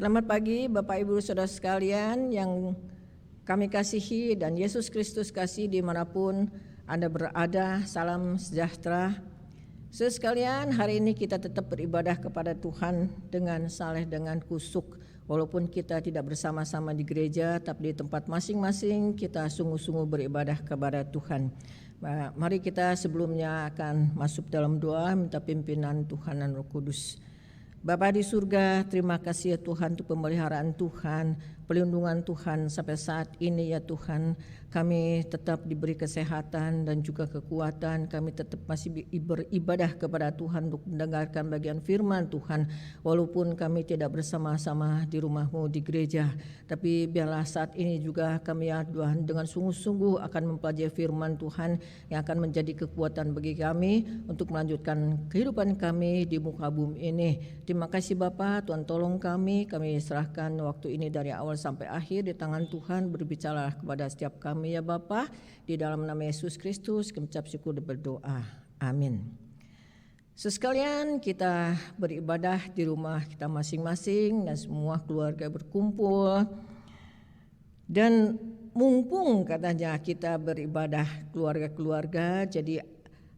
Selamat pagi Bapak Ibu Saudara sekalian yang kami kasihi dan Yesus Kristus kasih dimanapun Anda berada. Salam sejahtera. Saudara sekalian, hari ini kita tetap beribadah kepada Tuhan dengan saleh, dengan kusuk. Walaupun kita tidak bersama-sama di gereja, tapi di tempat masing-masing kita sungguh-sungguh beribadah kepada Tuhan. Mari kita sebelumnya akan masuk dalam doa, minta pimpinan Tuhan dan Roh Kudus. Bapa di surga, terima kasih ya Tuhan untuk pemeliharaan Tuhan, pelindungan Tuhan sampai saat ini ya Tuhan. Kami tetap diberi kesehatan dan juga kekuatan. Kami tetap masih beribadah kepada Tuhan untuk mendengarkan bagian firman Tuhan. Walaupun kami tidak bersama-sama di rumah-Mu di gereja, tapi biarlah saat ini juga kami ya Tuhan dengan sungguh-sungguh akan mempelajari firman Tuhan yang akan menjadi kekuatan bagi kami untuk melanjutkan kehidupan kami di muka bumi ini. Terima kasih Bapa, Tuhan tolong kami serahkan waktu ini dari awal sampai akhir di tangan Tuhan. Berbicara kepada setiap kami ya Bapa, di dalam nama Yesus Kristus kami ucap syukur dan berdoa. Amin. Sekalian, kita beribadah di rumah kita masing-masing dan semua keluarga berkumpul. Dan mumpung katanya kita beribadah keluarga-keluarga, jadi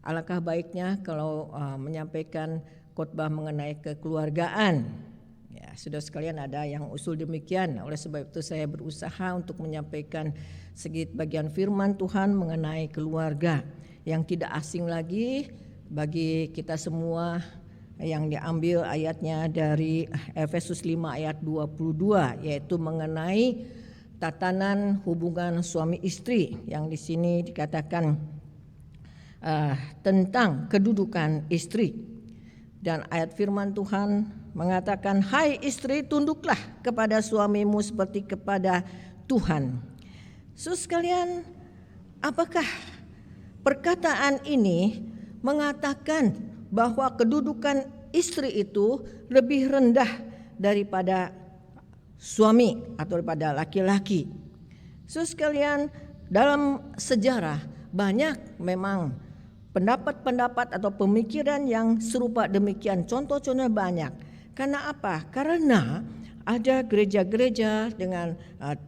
alangkah baiknya kalau menyampaikan khotbah mengenai kekeluargaan. Ya, saudara sekalian, ada yang usul demikian. Oleh sebab itu saya berusaha untuk menyampaikan sedikit bagian firman Tuhan mengenai keluarga yang tidak asing lagi bagi kita semua, yang diambil ayatnya dari Efesus 5 ayat 22, yaitu mengenai tatanan hubungan suami istri, yang di sini dikatakan tentang kedudukan istri. Dan ayat firman Tuhan mengatakan, hai istri, tunduklah kepada suamimu seperti kepada Tuhan. Saudara sekalian, apakah perkataan ini mengatakan bahwa kedudukan istri itu lebih rendah daripada suami atau daripada laki-laki? Saudara sekalian, dalam sejarah banyak memang pendapat-pendapat atau pemikiran yang serupa demikian. Contoh-contohnya banyak. Karena apa? Karena ada gereja-gereja dengan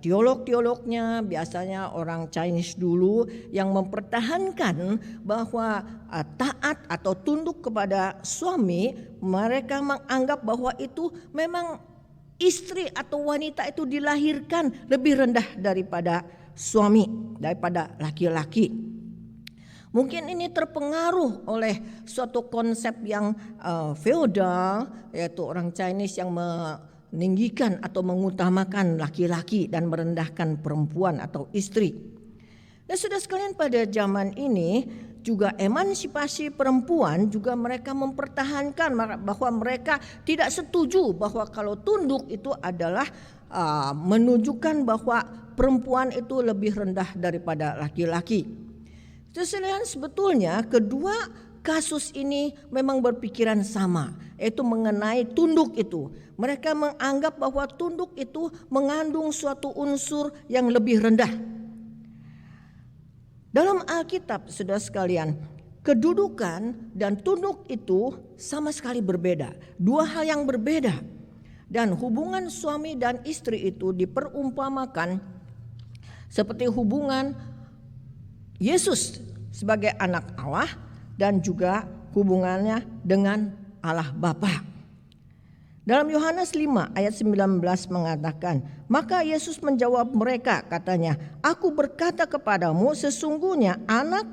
teolog-teolognya, biasanya orang Chinese dulu, yang mempertahankan bahwa taat atau tunduk kepada suami. Mereka menganggap bahwa itu memang istri atau wanita itu dilahirkan lebih rendah daripada suami, daripada laki-laki. Mungkin ini terpengaruh oleh suatu konsep yang feodal, yaitu orang Chinese yang meninggikan atau mengutamakan laki-laki dan merendahkan perempuan atau istri. Dan saudara sekalian, pada zaman ini juga emansipasi perempuan juga mereka mempertahankan bahwa mereka tidak setuju bahwa kalau tunduk itu adalah menunjukkan bahwa perempuan itu lebih rendah daripada laki-laki. Sekalian, sebetulnya kedua kasus ini memang berpikiran sama, yaitu mengenai tunduk itu. Mereka menganggap bahwa tunduk itu mengandung suatu unsur yang lebih rendah. Dalam Alkitab, saudara sekalian, kedudukan dan tunduk itu sama sekali berbeda. Dua hal yang berbeda. Dan hubungan suami dan istri itu diperumpamakan seperti hubungan Yesus sebagai anak Allah dan juga hubungannya dengan Allah Bapa. Dalam Yohanes 5 ayat 19 mengatakan, maka Yesus menjawab mereka, katanya, aku berkata kepadamu, sesungguhnya anak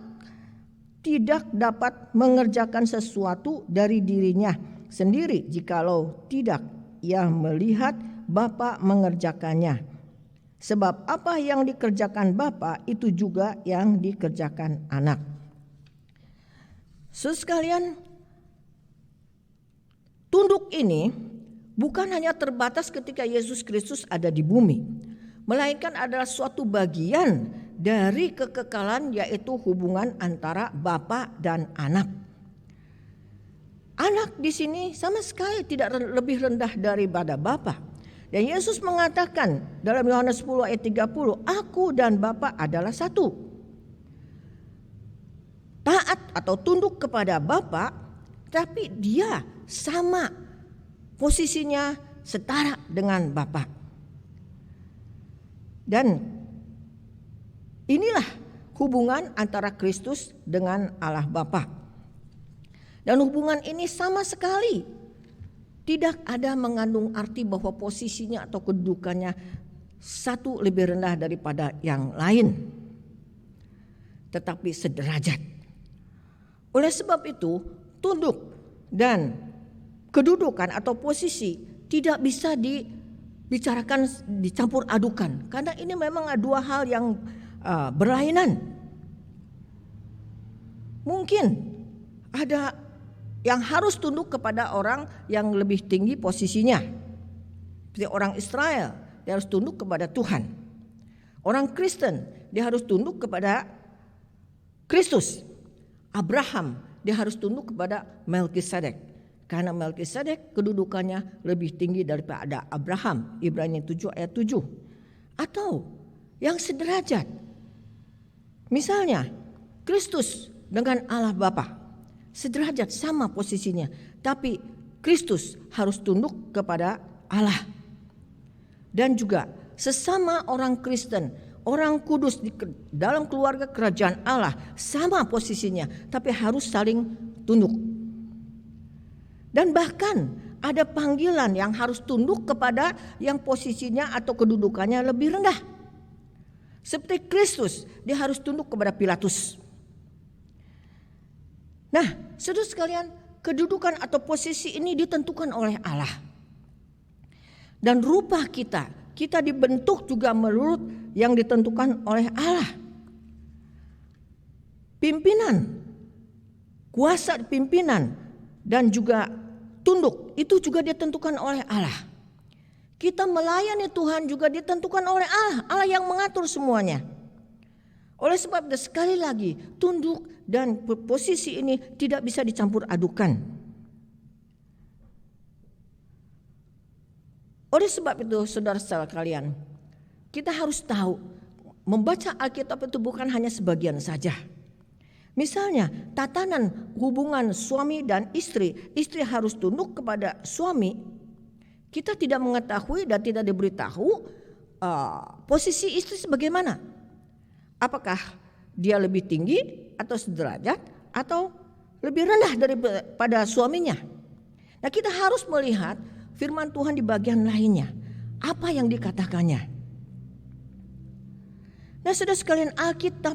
tidak dapat mengerjakan sesuatu dari dirinya sendiri jikalau tidak ia melihat Bapa mengerjakannya. Sebab apa yang dikerjakan Bapa itu juga yang dikerjakan anak. Saudara sekalian, tunduk ini bukan hanya terbatas ketika Yesus Kristus ada di bumi, melainkan adalah suatu bagian dari kekekalan, yaitu hubungan antara Bapa dan anak. Anak di sini sama sekali tidak lebih rendah daripada Bapa. Dan Yesus mengatakan dalam Yohanes 10 ayat 30, aku dan Bapa adalah satu. Taat atau tunduk kepada Bapa, tapi dia sama posisinya setara dengan Bapa. Dan inilah hubungan antara Kristus dengan Allah Bapa. Dan hubungan ini sama sekali tidak ada mengandung arti bahwa posisinya atau kedudukannya satu lebih rendah daripada yang lain, tetapi sederajat. Oleh sebab itu, tunduk dan kedudukan atau posisi tidak bisa dibicarakan, dicampur adukan, karena ini memang dua hal yang berlainan. Mungkin ada yang harus tunduk kepada orang yang lebih tinggi posisinya. Seperti orang Israel, dia harus tunduk kepada Tuhan. Orang Kristen, dia harus tunduk kepada Kristus. Abraham, dia harus tunduk kepada Melkisedek. Karena Melkisedek kedudukannya lebih tinggi daripada Abraham. Ibrani 7 ayat 7. Atau yang sederajat. Misalnya Kristus dengan Allah Bapa. Sederajat, sama posisinya. Tapi Kristus harus tunduk kepada Allah. Dan juga sesama orang Kristen, orang kudus di dalam keluarga kerajaan Allah, sama posisinya, tapi harus saling tunduk. Dan bahkan ada panggilan yang harus tunduk kepada yang posisinya atau kedudukannya lebih rendah. Seperti Kristus, dia harus tunduk kepada Pilatus. Nah, saudara sekalian, kedudukan atau posisi ini ditentukan oleh Allah. Dan rupa kita dibentuk juga menurut yang ditentukan oleh Allah. Pimpinan, kuasa pimpinan dan juga tunduk itu juga ditentukan oleh Allah. Kita melayani Tuhan juga ditentukan oleh Allah, Allah yang mengatur semuanya. Oleh sebab itu sekali lagi, tunduk dan posisi ini tidak bisa dicampur adukan. Oleh sebab itu saudara-saudara kalian, kita harus tahu membaca Alkitab itu bukan hanya sebagian saja. Misalnya tatanan hubungan suami dan istri harus tunduk kepada suami. Kita tidak mengetahui dan tidak diberitahu posisi istri sebagaimana. Apakah dia lebih tinggi atau sederajat atau lebih rendah daripada suaminya. Nah, kita harus melihat firman Tuhan di bagian lainnya. Apa yang dikatakannya? Nah, saudara sekalian, Alkitab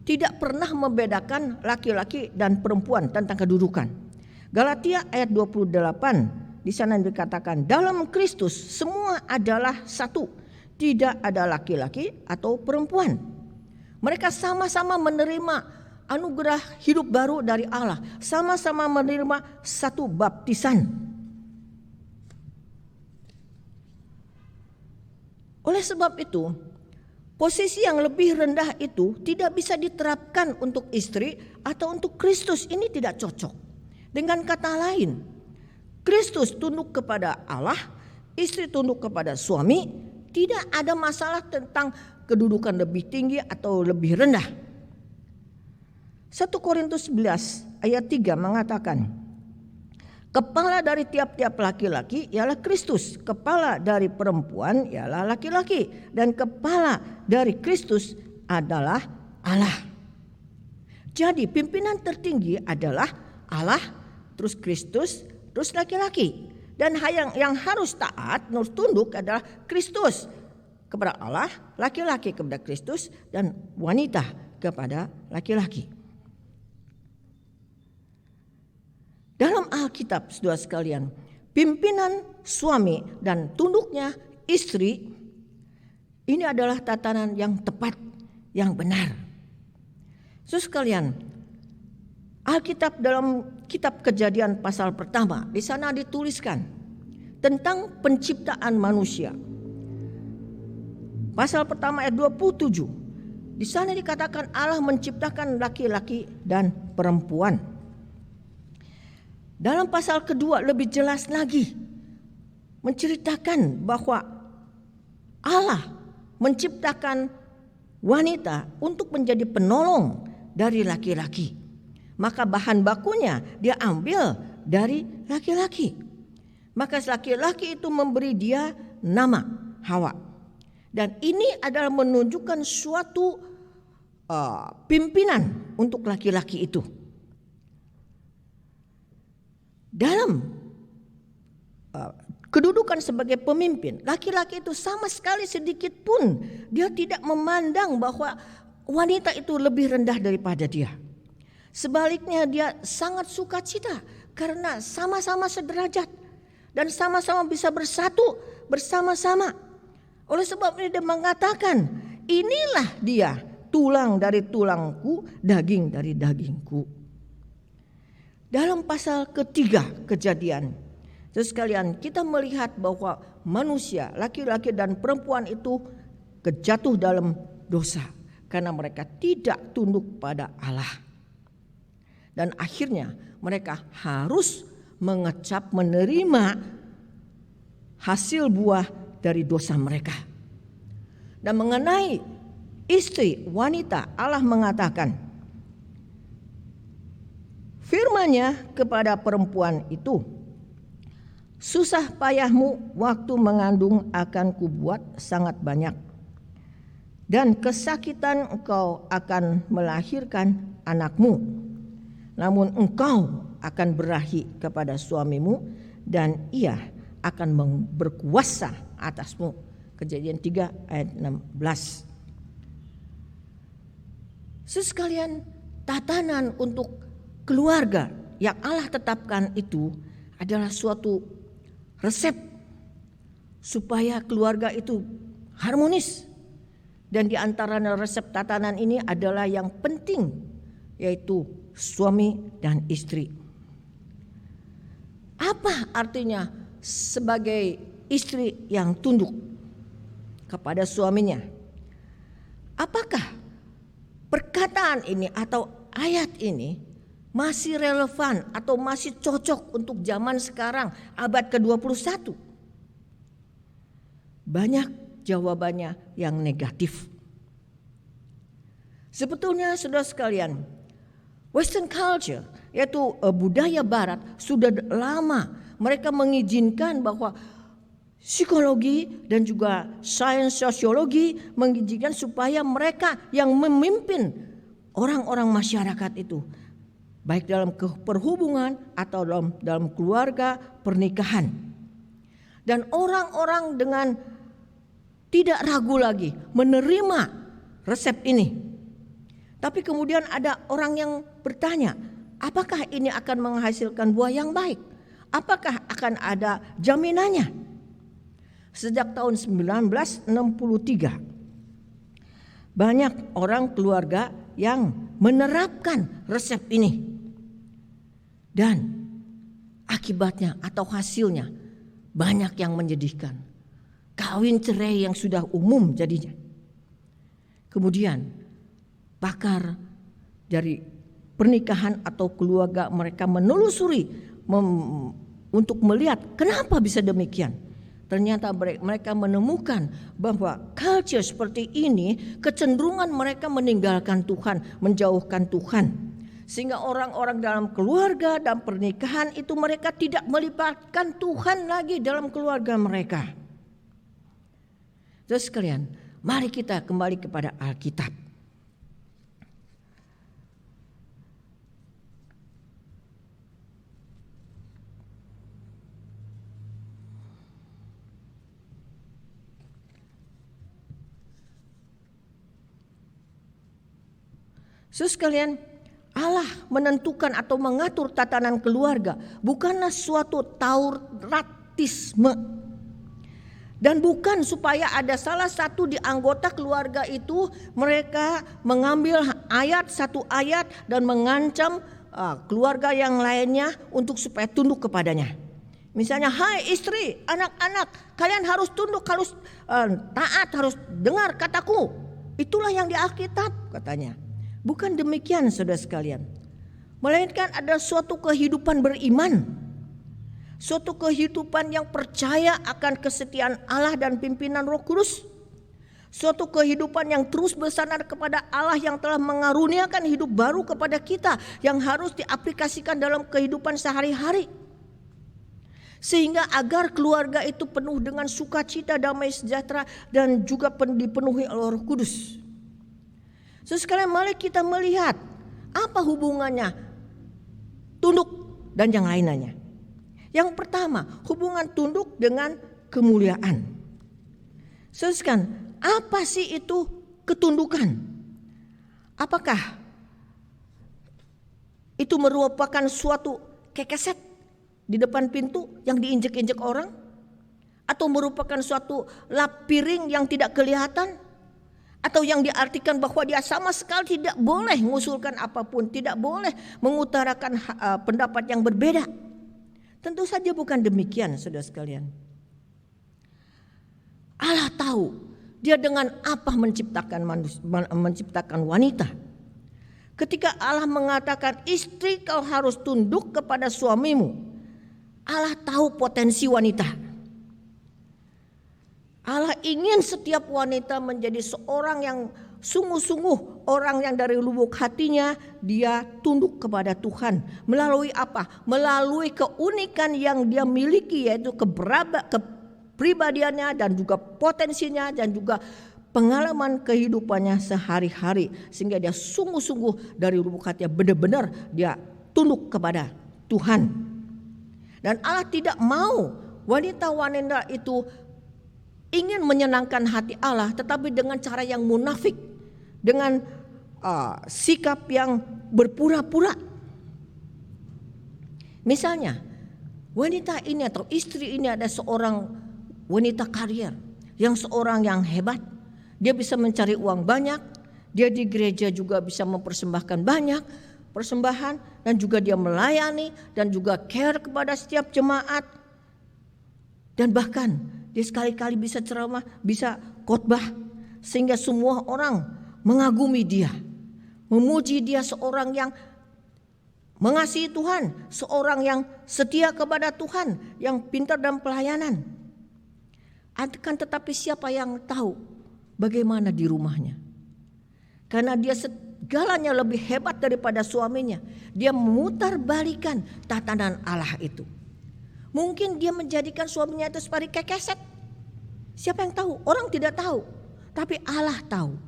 tidak pernah membedakan laki-laki dan perempuan tentang kedudukan. Galatia ayat 28 di sana dikatakan, dalam Kristus semua adalah satu, tidak ada laki-laki atau perempuan. Mereka sama-sama menerima anugerah hidup baru dari Allah, sama-sama menerima satu baptisan. Oleh sebab itu, posisi yang lebih rendah itu tidak bisa diterapkan untuk istri atau untuk Kristus. Ini tidak cocok. Dengan kata lain, Kristus tunduk kepada Allah, istri tunduk kepada suami. Tidak ada masalah tentang kedudukan lebih tinggi atau lebih rendah. 1 Korintus 11 ayat 3 mengatakan, kepala dari tiap-tiap laki-laki ialah Kristus, kepala dari perempuan ialah laki-laki, dan kepala dari Kristus adalah Allah. Jadi pimpinan tertinggi adalah Allah, terus Kristus, terus laki-laki. Dan yang harus taat, harus tunduk adalah Kristus kepada Allah, laki-laki kepada Kristus, dan wanita kepada laki-laki. Dalam Alkitab, saudara sekalian, pimpinan suami dan tunduknya istri ini adalah tatanan yang tepat, yang benar. Saudara sekalian, Alkitab dalam kitab Kejadian pasal pertama, di sana dituliskan tentang penciptaan manusia. Pasal pertama ayat 27. Di sana dikatakan Allah menciptakan laki-laki dan perempuan. Dalam pasal kedua lebih jelas lagi menceritakan bahwa Allah menciptakan wanita untuk menjadi penolong dari laki-laki. Maka bahan bakunya dia ambil dari laki-laki. Maka laki-laki itu memberi dia nama Hawa. Dan ini adalah menunjukkan suatu pimpinan untuk laki-laki itu. Dalam kedudukan sebagai pemimpin, laki-laki itu sama sekali sedikit pun dia tidak memandang bahwa wanita itu lebih rendah daripada dia. Sebaliknya dia sangat sukacita karena sama-sama sederajat dan sama-sama bisa bersatu bersama-sama. Oleh sebab ini dia mengatakan, inilah dia, tulang dari tulangku, daging dari dagingku. Dalam pasal ketiga Kejadian, sekalian, kita melihat bahwa manusia, laki-laki dan perempuan itu jatuh dalam dosa karena mereka tidak tunduk pada Allah. Dan akhirnya mereka harus mengecap, menerima hasil buah dari dosa mereka. Dan mengenai istri, wanita, Allah mengatakan, firman-Nya kepada perempuan itu, susah payahmu waktu mengandung akan kubuat sangat banyak, dan kesakitan engkau akan melahirkan anakmu. Namun engkau akan berahi kepada suamimu dan ia akan berkuasa atasmu. Kejadian 3 ayat 16. Sekalian, tatanan untuk keluarga yang Allah tetapkan itu adalah suatu resep supaya keluarga itu harmonis. Dan di antara resep tatanan ini adalah yang penting, yaitu suami dan istri. Apa artinya sebagai istri yang tunduk kepada suaminya? Apakah perkataan ini atau ayat ini masih relevan atau masih cocok untuk zaman sekarang, abad ke-21? Banyak jawabannya yang negatif. Sebetulnya saudara sekalian, Western culture, yaitu budaya barat, sudah lama mereka mengizinkan bahwa psikologi dan juga sains sosiologi mengizinkan supaya mereka yang memimpin orang-orang masyarakat itu, baik dalam perhubungan atau dalam keluarga, pernikahan. Dan orang-orang dengan tidak ragu lagi menerima resep ini. Tapi kemudian ada orang yang bertanya, apakah ini akan menghasilkan buah yang baik? Apakah akan ada jaminannya? Sejak tahun 1963 banyak orang keluarga yang menerapkan resep ini. Dan akibatnya atau hasilnya banyak yang menyedihkan. Kawin cerai yang sudah umum jadinya. Kemudian pakar dari pernikahan atau keluarga mereka menelusuri untuk melihat kenapa bisa demikian. Ternyata mereka menemukan bahwa culture seperti ini kecenderungan mereka meninggalkan Tuhan, menjauhkan Tuhan. Sehingga orang-orang dalam keluarga dan pernikahan itu mereka tidak melibatkan Tuhan lagi dalam keluarga mereka. Terus sekalian, mari kita kembali kepada Alkitab. Sekalian, Allah menentukan atau mengatur tatanan keluarga bukanlah suatu tauratisme, dan bukan supaya ada salah satu di anggota keluarga itu mereka mengambil satu ayat dan mengancam keluarga yang lainnya untuk supaya tunduk kepadanya. Misalnya, hai istri, anak-anak, kalian harus tunduk, harus taat, harus dengar kataku. Itulah yang di Alkitab katanya. Bukan demikian saudara sekalian. Melainkan ada suatu kehidupan beriman. Suatu kehidupan yang percaya akan kesetiaan Allah dan pimpinan Roh Kudus. Suatu kehidupan yang terus bersandar kepada Allah yang telah mengaruniakan hidup baru kepada kita, yang harus diaplikasikan dalam kehidupan sehari-hari. Sehingga agar keluarga itu penuh dengan sukacita, damai sejahtera, dan juga dipenuhi oleh Roh Kudus. Sekalian, mari kita melihat apa hubungannya tunduk dan yang lainnya. Yang pertama, hubungan tunduk dengan kemuliaan. Sekalian, apa sih itu ketundukan? Apakah itu merupakan suatu kekeset di depan pintu yang diinjek-injek orang? Atau merupakan suatu lap piring yang tidak kelihatan? Atau yang diartikan bahwa dia sama sekali tidak boleh mengusulkan apapun, tidak boleh mengutarakan pendapat yang berbeda? Tentu saja bukan demikian, saudara sekalian. Allah tahu dia dengan apa menciptakan wanita. Ketika Allah mengatakan istri kau harus tunduk kepada suamimu, Allah tahu potensi wanita. Allah ingin setiap wanita menjadi seorang yang sungguh-sungguh, orang yang dari lubuk hatinya dia tunduk kepada Tuhan. Melalui apa? Melalui keunikan yang dia miliki, yaitu kepribadiannya dan juga potensinya dan juga pengalaman kehidupannya sehari-hari. Sehingga dia sungguh-sungguh dari lubuk hatinya benar-benar dia tunduk kepada Tuhan. Dan Allah tidak mau wanita-wanita itu ingin menyenangkan hati Allah, tetapi dengan cara yang munafik, dengan sikap yang berpura-pura. Misalnya, wanita ini atau istri ini ada seorang wanita karier, yang seorang yang hebat, dia bisa mencari uang banyak, dia di gereja juga bisa mempersembahkan banyak persembahan, dan juga dia melayani dan juga care kepada setiap jemaat, dan bahkan dia sekali-kali bisa ceramah, bisa khotbah, sehingga semua orang mengagumi dia, memuji dia seorang yang mengasihi Tuhan, seorang yang setia kepada Tuhan, yang pintar dalam pelayanan. Akan tetapi siapa yang tahu bagaimana di rumahnya? Karena dia segalanya lebih hebat daripada suaminya, dia memutarbalikan tatanan Allah itu. Mungkin dia menjadikan suaminya itu seperti kekeset. Siapa yang tahu? Orang tidak tahu, tapi Allah tahu.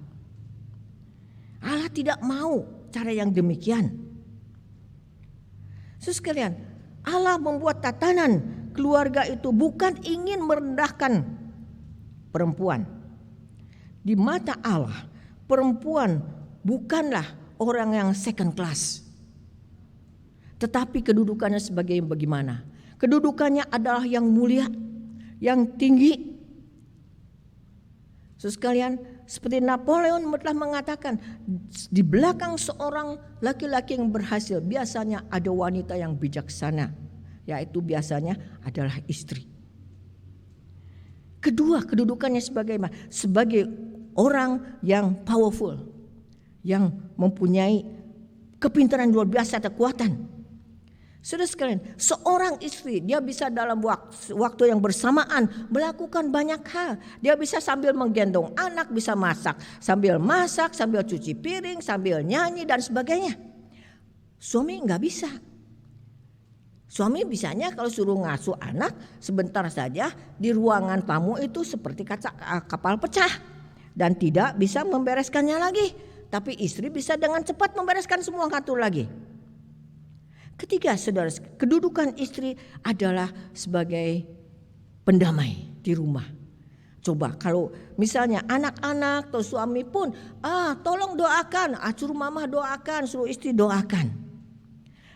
Allah tidak mau cara yang demikian. Sekalian, Allah membuat tatanan keluarga itu bukan ingin merendahkan perempuan. Di mata Allah, perempuan bukanlah orang yang second class. Tetapi kedudukannya sebagai bagaimana? Kedudukannya adalah yang mulia, yang tinggi. Sekalian, seperti Napoleon telah mengatakan, di belakang seorang laki-laki yang berhasil biasanya ada wanita yang bijaksana, yaitu biasanya adalah istri. Kedua, kedudukannya sebagai orang yang powerful, yang mempunyai kepintaran luar biasa, kekuatan. Saudara sekalian, seorang istri dia bisa dalam waktu yang bersamaan melakukan banyak hal. Dia bisa sambil menggendong anak, bisa masak, sambil cuci piring, sambil nyanyi dan sebagainya. Suami nggak bisa. Suami bisanya kalau suruh ngasuh anak sebentar saja di ruangan tamu itu seperti kapal pecah dan tidak bisa membereskannya lagi. Tapi istri bisa dengan cepat membereskan semua ngatur lagi. Ketiga, saudara, kedudukan istri adalah sebagai pendamai di rumah. Coba kalau misalnya anak-anak atau suami pun, tolong doakan, suruh mama doakan, suruh istri doakan.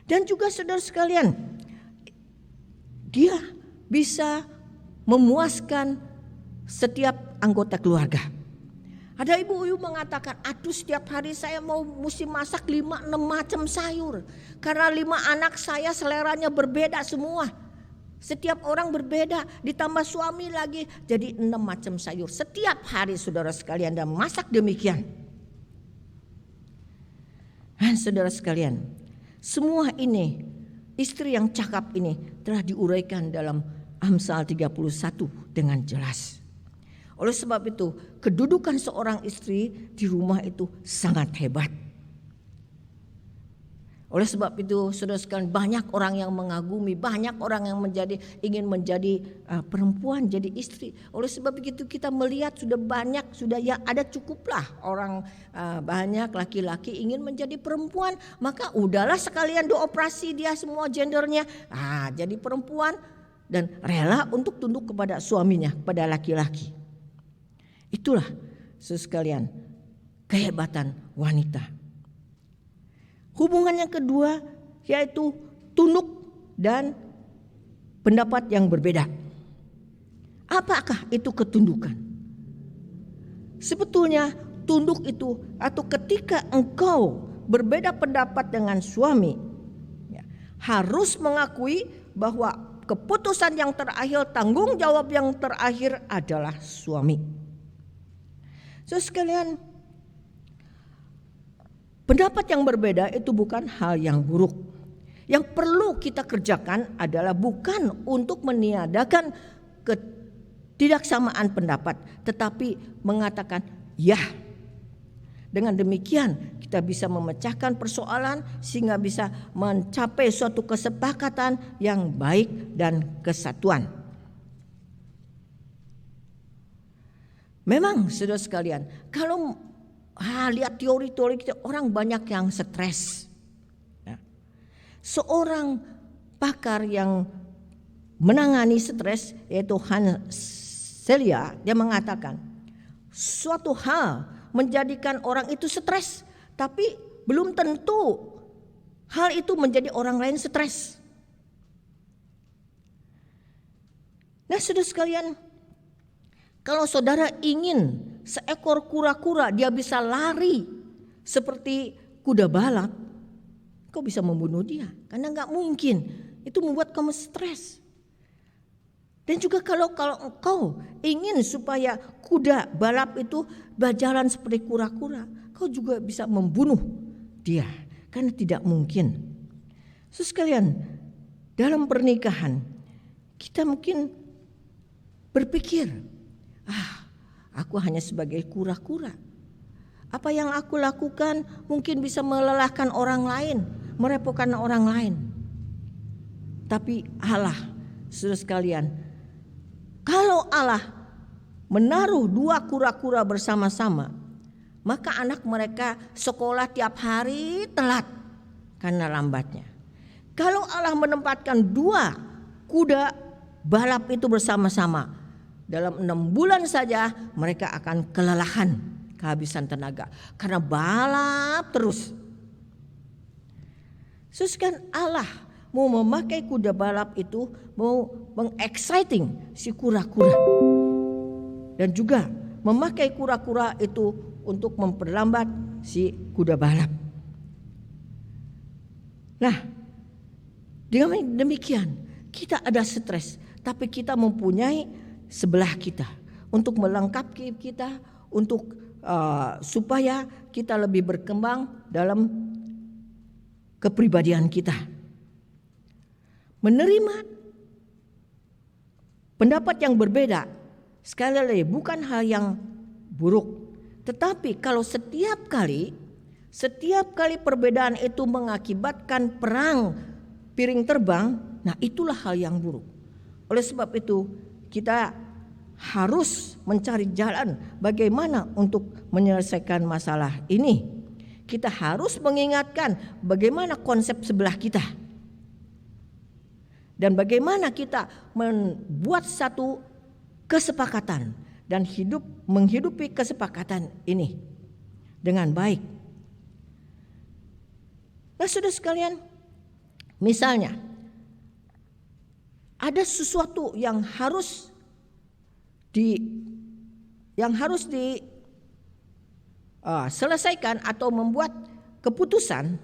Dan juga saudara sekalian, dia bisa memuaskan setiap anggota keluarga. Ada ibu-ibu mengatakan, aduh setiap hari saya mesti masak 5-6 macam sayur. Karena 5 anak saya seleranya berbeda semua. Setiap orang berbeda, ditambah suami lagi, jadi 6 macam sayur. Setiap hari saudara sekalian, dan masak demikian. Dan saudara sekalian, semua ini, istri yang cakap ini telah diuraikan dalam Amsal 31 dengan jelas. Oleh sebab itu, kedudukan seorang istri di rumah itu sangat hebat. Oleh sebab itu saudara sekalian, banyak orang yang mengagumi, banyak orang yang ingin menjadi perempuan, jadi istri. Oleh sebab itu kita melihat sudah banyak, sudah ya ada cukuplah orang banyak laki-laki ingin menjadi perempuan, maka udahlah sekalian dioperasi dia semua gendernya, jadi perempuan dan rela untuk tunduk kepada suaminya, kepada laki-laki. Itulah saudara sekalian kehebatan wanita. Hubungan yang kedua yaitu tunduk dan pendapat yang berbeda. Apakah itu ketundukan? Sebetulnya tunduk itu atau ketika engkau berbeda pendapat dengan suami, harus mengakui bahwa keputusan yang terakhir, tanggung jawab yang terakhir adalah suami. So sekalian, pendapat yang berbeda itu bukan hal yang buruk. Yang perlu kita kerjakan adalah bukan untuk meniadakan ketidaksamaan pendapat, tetapi mengatakan ya. Dengan demikian kita bisa memecahkan persoalan sehingga bisa mencapai suatu kesepakatan yang baik dan kesatuan. Memang saudara sekalian, kalau lihat teori-teori kita, orang banyak yang stres. Seorang pakar yang menangani stres yaitu Hans Selye, dia mengatakan suatu hal menjadikan orang itu stres, tapi belum tentu hal itu menjadi orang lain stres. Nah saudara sekalian, kalau saudara ingin seekor kura-kura dia bisa lari seperti kuda balap, kau bisa membunuh dia karena nggak mungkin. Itu membuat kamu stres. Dan juga kalau engkau ingin supaya kuda balap itu berjalan seperti kura-kura, kau juga bisa membunuh dia karena tidak mungkin. Sekalian, dalam pernikahan kita mungkin berpikir, aku hanya sebagai kura-kura. Apa yang aku lakukan mungkin bisa melelahkan orang lain, merepotkan orang lain. Tapi Allah, saudara sekalian, kalau Allah menaruh dua kura-kura bersama-sama, maka anak mereka sekolah tiap hari telat karena lambatnya. Kalau Allah menempatkan dua kuda balap itu bersama-sama, dalam 6 bulan saja mereka akan kelelahan, kehabisan tenaga karena balap terus. Sesukan Allah mau memakai kuda balap itu, mau mengexciting si kura-kura, dan juga memakai kura-kura itu untuk memperlambat si kuda balap. Nah, dengan demikian kita ada stres, tapi kita mempunyai sebelah kita untuk melengkapi kita, untuk supaya kita lebih berkembang dalam kepribadian kita. Menerima pendapat yang berbeda sekali lagi bukan hal yang buruk, tetapi kalau setiap kali perbedaan itu mengakibatkan perang piring terbang, nah itulah hal yang buruk. Oleh sebab itu kita harus mencari jalan bagaimana untuk menyelesaikan masalah ini. Kita harus mengingatkan bagaimana konsep sebelah kita, dan bagaimana kita membuat satu kesepakatan dan menghidupi kesepakatan ini dengan baik. Nah, saudara sekalian, misalnya ada sesuatu yang harus diselesaikan atau membuat keputusan,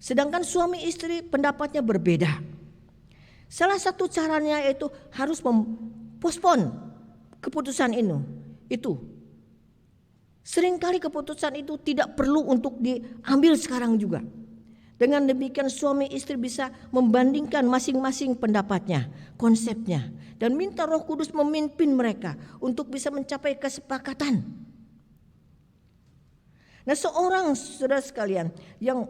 sedangkan suami istri pendapatnya berbeda. Salah satu caranya yaitu harus mempospon keputusan itu. Seringkali keputusan itu tidak perlu untuk diambil sekarang juga. Dengan demikian suami istri bisa membandingkan masing-masing pendapatnya, konsepnya, dan minta Roh Kudus memimpin mereka untuk bisa mencapai kesepakatan. Nah, seorang saudara sekalian yang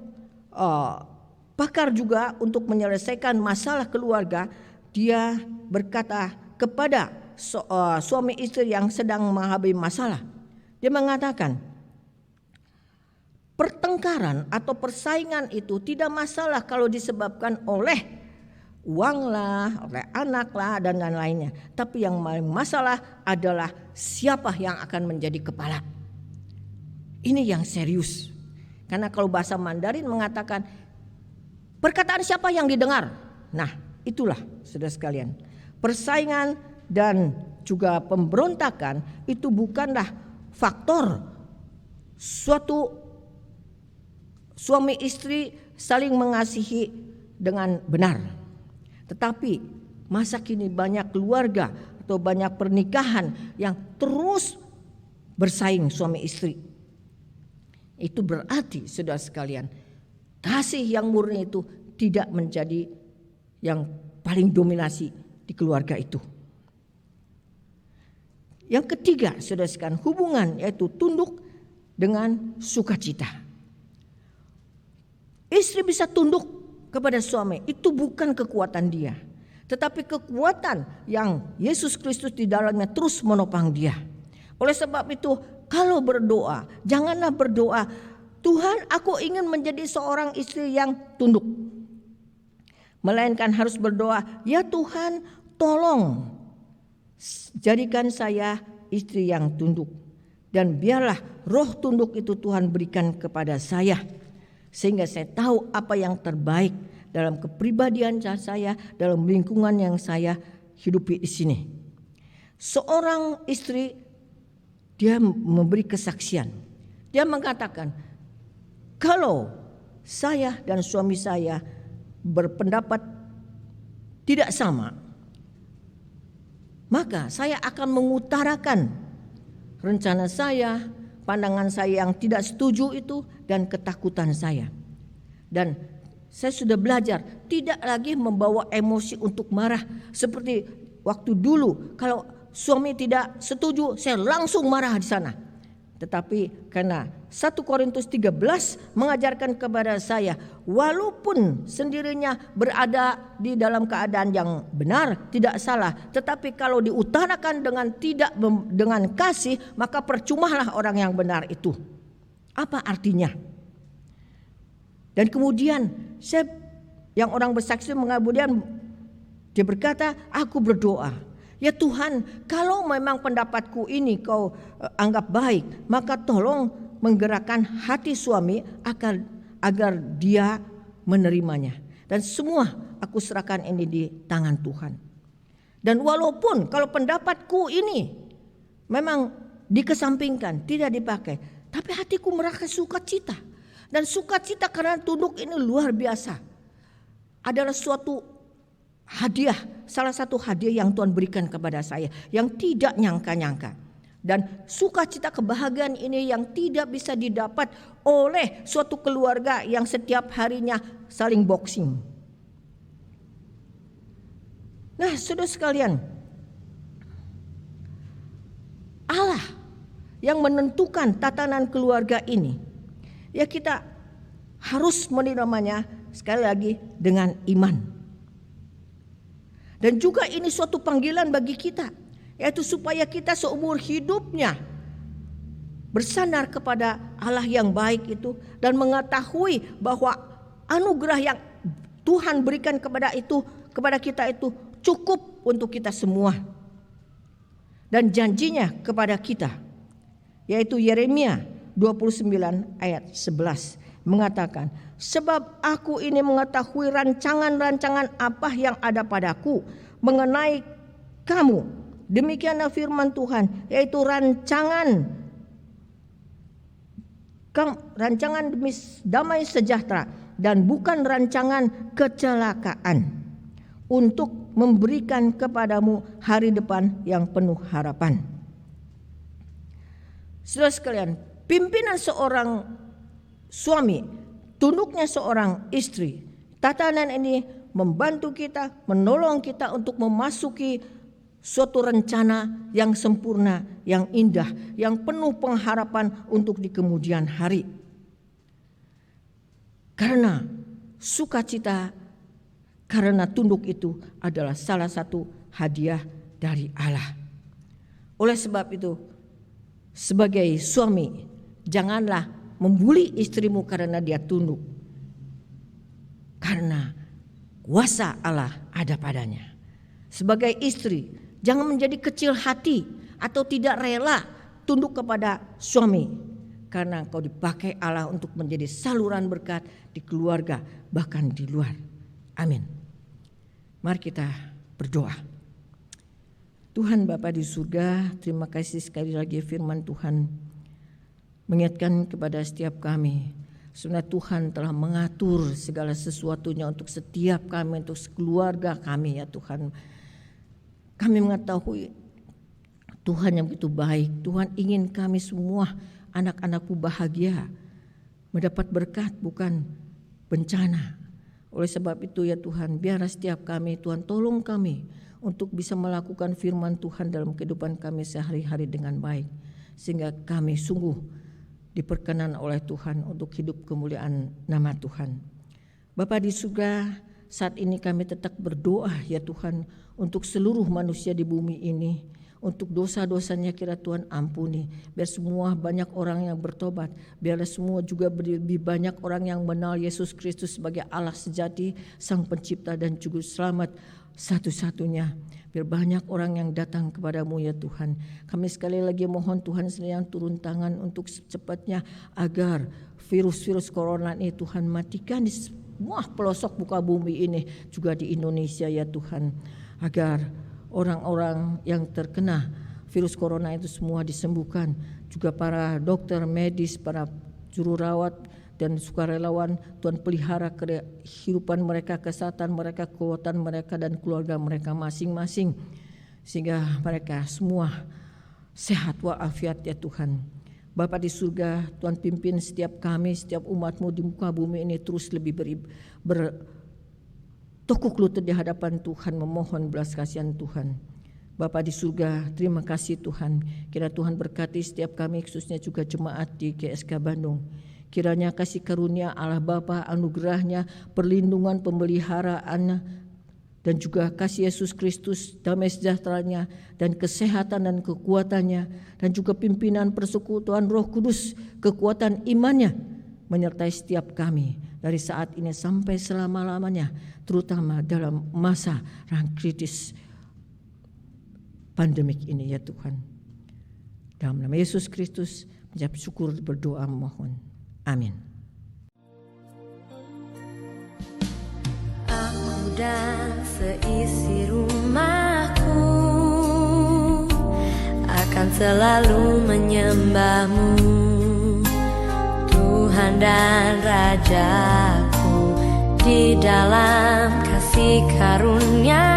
pakar juga untuk menyelesaikan masalah keluarga. Dia berkata kepada suami istri yang sedang menghadapi masalah. Dia mengatakan, pertengkaran atau persaingan itu tidak masalah kalau disebabkan oleh uang lah, oleh anak lah, dan lain-lainnya. Tapi yang masalah adalah siapa yang akan menjadi kepala. Ini yang serius. Karena kalau bahasa Mandarin mengatakan perkataan siapa yang didengar. Nah, itulah saudara sekalian. Persaingan dan juga pemberontakan itu bukanlah faktor suatu suami istri saling mengasihi dengan benar. Tetapi masa kini banyak keluarga atau banyak pernikahan yang terus bersaing suami istri. Itu berarti saudara sekalian, kasih yang murni itu tidak menjadi yang paling dominasi di keluarga itu. Yang ketiga, saudara sekalian, hubungan yaitu tunduk dengan sukacita. Istri bisa tunduk kepada suami, itu bukan kekuatan dia, tetapi kekuatan yang Yesus Kristus di dalamnya terus menopang dia. Oleh sebab itu, kalau berdoa, janganlah berdoa, Tuhan, aku ingin menjadi seorang istri yang tunduk. Melainkan harus berdoa, ya Tuhan, tolong jadikan saya istri yang tunduk. Dan biarlah roh tunduk itu Tuhan berikan kepada saya. Sehingga saya tahu apa yang terbaik dalam kepribadian saya, dalam lingkungan yang saya hidupi di sini. Seorang istri, dia memberi kesaksian. Dia mengatakan, kalau saya dan suami saya berpendapat tidak sama, maka saya akan mengutarakan rencana saya, pandangan saya yang tidak setuju itu, dan ketakutan saya. Dan saya sudah belajar tidak lagi membawa emosi untuk marah seperti waktu dulu. Kalau suami tidak setuju, saya langsung marah di sana. Tetapi karena 1 Korintus 13 mengajarkan kepada saya, walaupun sendirinya berada di dalam keadaan yang benar, tidak salah, tetapi kalau diutarakan dengan kasih, maka percumalah orang yang benar itu. Apa artinya? Dan kemudian yang orang bersaksi kemudian dia berkata, aku berdoa, ya Tuhan, kalau memang pendapatku ini kau anggap baik, maka tolong menggerakkan hati suami agar dia menerimanya. Dan semua aku serahkan ini di tangan Tuhan. Dan walaupun kalau pendapatku ini memang dikesampingkan, tidak dipakai, tapi hatiku merasa sukacita. Dan sukacita karena tunduk ini luar biasa. Adalah suatu hadiah, salah satu hadiah yang Tuhan berikan kepada saya yang tidak nyangka-nyangka. Dan sukacita kebahagiaan ini yang tidak bisa didapat oleh suatu keluarga yang setiap harinya saling boxing. Nah, saudara sekalian, Allah yang menentukan tatanan keluarga ini, ya kita harus menerimanya sekali lagi dengan iman. Dan juga ini suatu panggilan bagi kita, yaitu supaya kita seumur hidupnya bersandar kepada Allah yang baik itu dan mengetahui bahwa anugerah yang Tuhan berikan kepada kita itu cukup untuk kita semua. Dan janjinya kepada kita, yaitu Yeremia 29 ayat 11 mengatakan, sebab aku ini mengetahui rancangan-rancangan apa yang ada padaku mengenai kamu. Demikianlah firman Tuhan, yaitu rancangan demi damai sejahtera dan bukan rancangan kecelakaan, untuk memberikan kepadamu hari depan yang penuh harapan. Saudara sekalian, pimpinan seorang suami, tunduknya seorang istri, tatanan ini membantu kita, menolong kita untuk memasuki suatu rencana yang sempurna, yang indah, yang penuh pengharapan untuk di kemudian hari. Karena sukacita karena tunduk itu adalah salah satu hadiah dari Allah. Oleh sebab itu, sebagai suami, janganlah membuli istrimu karena dia tunduk. Karena kuasa Allah ada padanya. Sebagai istri, jangan menjadi kecil hati atau tidak rela tunduk kepada suami. Karena engkau dipakai Allah untuk menjadi saluran berkat di keluarga, bahkan di luar. Amin. Mari kita berdoa. Tuhan Bapa di surga, terima kasih sekali lagi firman Tuhan mengingatkan kepada setiap kami. Sebenarnya Tuhan telah mengatur segala sesuatunya untuk setiap kami, untuk keluarga kami ya Tuhan. Kami mengetahui Tuhan yang begitu baik. Tuhan ingin kami semua anak-anakku bahagia, mendapat berkat bukan bencana. Oleh sebab itu ya Tuhan, biarlah setiap kami Tuhan tolong kami untuk bisa melakukan firman Tuhan dalam kehidupan kami sehari-hari dengan baik. Sehingga kami sungguh diperkenan oleh Tuhan untuk hidup kemuliaan nama Tuhan. Bapa di surga, saat ini kami tetap berdoa ya Tuhan untuk seluruh manusia di bumi ini. Untuk dosa-dosanya kira Tuhan ampuni. Biar semua banyak orang yang bertobat. Biarlah semua juga lebih banyak orang yang mengenal Yesus Kristus sebagai Allah sejati, Sang Pencipta dan Juru Selamat satu-satunya. Biar banyak orang yang datang kepadamu ya Tuhan. Kami sekali lagi mohon Tuhan sediaan turun tangan untuk secepatnya agar virus-virus corona ini Tuhan matikan di semua pelosok muka bumi ini, juga di Indonesia ya Tuhan. Agar orang-orang yang terkena virus corona itu semua disembuhkan. Juga para dokter medis, para juru rawat dan sukarelawan, Tuhan pelihara kehidupan mereka, kesehatan mereka, kekuatan mereka dan keluarga mereka masing-masing. Sehingga mereka semua sehat walafiat ya Tuhan. Bapa di surga, Tuhan pimpin setiap kami, setiap umat-Mu di muka bumi ini terus lebih bertekuk lutut di hadapan Tuhan, memohon belas kasihan Tuhan. Bapa di surga, terima kasih Tuhan. Kira Tuhan berkati setiap kami, khususnya juga jemaat di GSK Bandung. Kiranya kasih karunia Allah Bapa, anugerahnya, perlindungan, pemeliharaan, dan juga kasih Yesus Kristus, damai sejahteranya, dan kesehatan dan kekuatannya, dan juga pimpinan persekutuan Roh Kudus, kekuatan imannya, menyertai setiap kami dari saat ini sampai selama-lamanya, terutama dalam masa yang kritis pandemik ini ya Tuhan. Dalam nama Yesus Kristus, menjawab syukur berdoa mohon. Amin. Aku dan seisi rumahku akan selalu menyembah-Mu, Tuhan dan Rajaku, di dalam kasih karunia